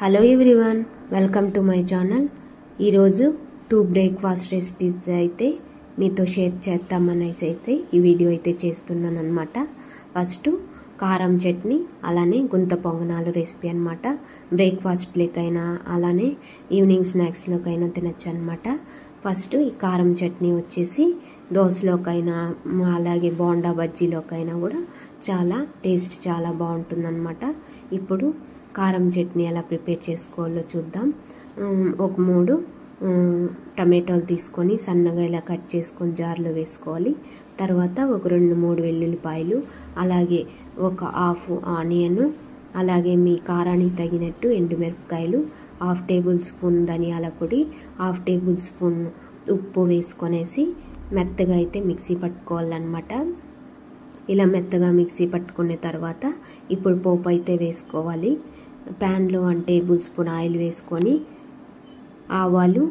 Hello everyone, welcome to my channel. ఈరోజు 2 breakfast recipes అయితే మీతో షేర్ చేద్దామనేసి అయితే ఈ వీడియో అయితే చేస్తున్నాను అనమాట. ఫస్ట్ కారం చట్నీ, అలానే గుంత పొంగనాలు రెసిపీ అనమాట. బ్రేక్ఫాస్ట్లోకైనా అలానే ఈవినింగ్ స్నాక్స్లోకైనా తినచ్చు అనమాట. ఫస్ట్ ఈ కారం చట్నీ వచ్చేసి దోశలోకైనా అలాగే బోండా బజ్జీలోకైనా కూడా చాలా బాగుంటుందన్నమాట. ఇప్పుడు కారం చట్నీ ఎలా ప్రిపేర్ చేసుకోవాలో చూద్దాం. ఒక 3 టమాటాలు తీసుకొని సన్నగా ఇలా కట్ చేసుకొని జార్లో వేసుకోవాలి. తర్వాత ఒక 2-3 వెల్లుల్లిపాయలు, అలాగే ఒక హాఫ్ ఆనియన్, అలాగే మీ కారానికి తగినట్టు ఎండుమిరపకాయలు, 1/2 టేబుల్ స్పూన్ ధనియాల పొడి, 1/2 టేబుల్ స్పూన్ ఉప్పు వేసుకొనేసి మెత్తగా అయితే మిక్సీ పట్టుకోవాలన్నమాట. ఇలా మెత్తగా మిక్సీ పట్టుకున్న తర్వాత ఇప్పుడు పోపు అయితే వేసుకోవాలి. ప్యాన్లో 1 టేబుల్ స్పూన్ ఆయిల్ వేసుకొని ఆవాలు,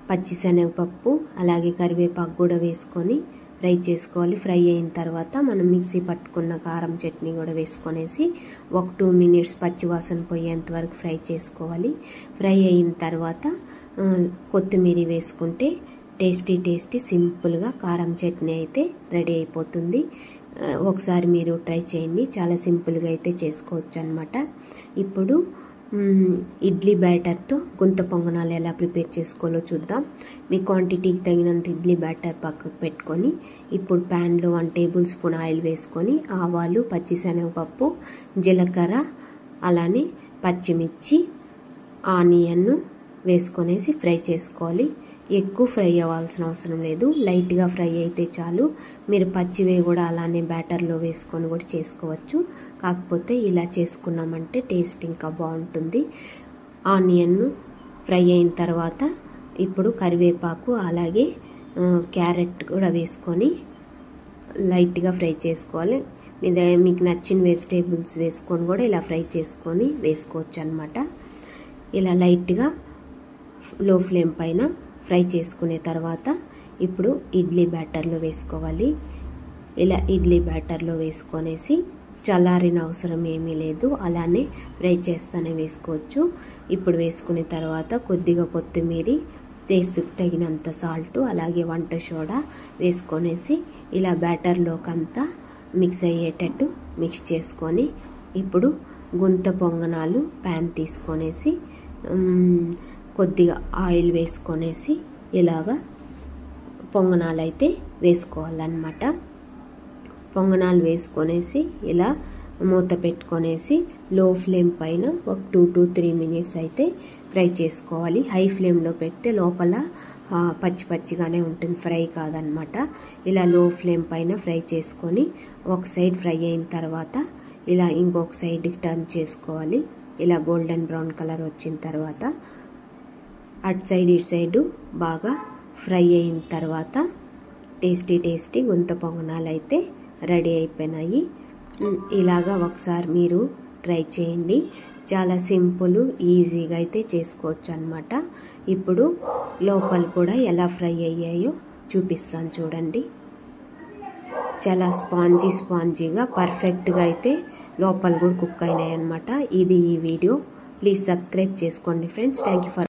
పచ్చిశనగపప్పు, అలాగే కరివేపాకు కూడా వేసుకొని ఫ్రై చేసుకోవాలి. ఫ్రై అయిన తర్వాత మనం మిక్సీ పట్టుకున్న కారం చట్నీ కూడా వేసుకొనేసి ఒక 2 మినిట్స్ పచ్చివాసన పోయేంత వరకు ఫ్రై చేసుకోవాలి. ఫ్రై అయిన తర్వాత కొత్తిమీర వేసుకుంటే టేస్టీ సింపుల్గా కారం చట్నీ అయితే రెడీ అయిపోతుంది. ఒకసారి మీరు ట్రై చేయండి, చాలా సింపుల్గా అయితే చేసుకోవచ్చు అనమాట. ఇప్పుడు ఇడ్లీ బ్యాటర్తో గుంత పొంగనాలు ఎలా ప్రిపేర్ చేసుకోవాలో చూద్దాం. మీ క్వాంటిటీకి తగినంత ఇడ్లీ బ్యాటర్ పక్కకు పెట్టుకొని ఇప్పుడు ప్యాన్లో 1 టేబుల్ స్పూన్ ఆయిల్ వేసుకొని ఆవాలు, పచ్చిశనగపప్పు, జీలకర్ర, అలానే పచ్చిమిర్చి, ఆనియన్ వేసుకొనేసి ఫ్రై చేసుకోవాలి. ఎక్కువ ఫ్రై అవ్వాల్సిన అవసరం లేదు, లైట్గా ఫ్రై అయితే చాలు. మీరు పచ్చివే కూడా అలానే బ్యాటర్లో వేసుకొని కూడా చేసుకోవచ్చు. కాకపోతే ఇలా చేసుకున్నామంటే టేస్ట్ ఇంకా బాగుంటుంది. ఆనియన్ ఫ్రై అయిన తర్వాత ఇప్పుడు కరివేపాకు, అలాగే క్యారెట్ కూడా వేసుకొని లైట్గా ఫ్రై చేసుకోవాలి. మీకు నచ్చిన వెజిటేబుల్స్ వేసుకొని కూడా ఇలా ఫ్రై చేసుకొని వేసుకోవచ్చు అనమాట. ఇలా లైట్గా లో ఫ్లేమ్ పైన ఫ్రై చేసుకునే తర్వాత ఇప్పుడు ఇడ్లీ బ్యాటర్లో వేసుకోవాలి. ఇలా ఇడ్లీ బ్యాటర్లో వేసుకొనేసి చల్లారిన అవసరం ఏమీ లేదు, అలానే ఫ్రై చేస్తూనే వేసుకోవచ్చు. ఇప్పుడు వేసుకున్న తర్వాత కొద్దిగా కొత్తిమీర, టేస్ట్కి తగినంత సాల్ట్, అలాగే వంట సోడా వేసుకొనేసి ఇలా బ్యాటర్లోకి అంతా మిక్స్ అయ్యేటట్టు మిక్స్ చేసుకొని ఇప్పుడు గుంత పొంగనాలు ప్యాన్ తీసుకొనేసి కొద్దిగా ఆయిల్ వేసుకొనేసి ఇలాగా పొంగనాలు అయితే వేసుకోవాలన్నమాట. పొంగనాలు వేసుకొనేసి ఇలా మూత పెట్టుకొనేసి లో ఫ్లేమ్ పైన ఒక 2 to 3 మినిట్స్ అయితే ఫ్రై చేసుకోవాలి. హై ఫ్లేమ్లో పెడితే లోపల పచ్చిగానే ఉంటుంది, ఫ్రై కాదనమాట. ఇలా లో ఫ్లేమ్ పైన ఫ్రై చేసుకొని ఒక సైడ్ ఫ్రై అయిన తర్వాత ఇలా ఇంకొక సైడ్కి టర్న్ చేసుకోవాలి. ఇలా గోల్డెన్ బ్రౌన్ కలర్ వచ్చిన తర్వాత అటు సైడ్ ఇటు సైడు బాగా ఫ్రై అయిన తర్వాత టేస్టీ గుంత పొంగనాలు అయితే రెడీ అయిపోయినాయి. ఇలాగా ఒకసారి మీరు ట్రై చేయండి, చాలా సింపుల్, ఈజీగా అయితే చేసుకోవచ్చు అనమాట. ఇప్పుడు లోపల కూడా ఎలా ఫ్రై అయ్యాయో చూపిస్తాను చూడండి. చాలా స్పాంజీగా పర్ఫెక్ట్గా అయితే లోపల కూడా కుక్ అయినాయి అనమాట. ఇది ఈ వీడియో. ప్లీజ్ సబ్స్క్రైబ్ చేసుకోండి ఫ్రెండ్స్. Thank you for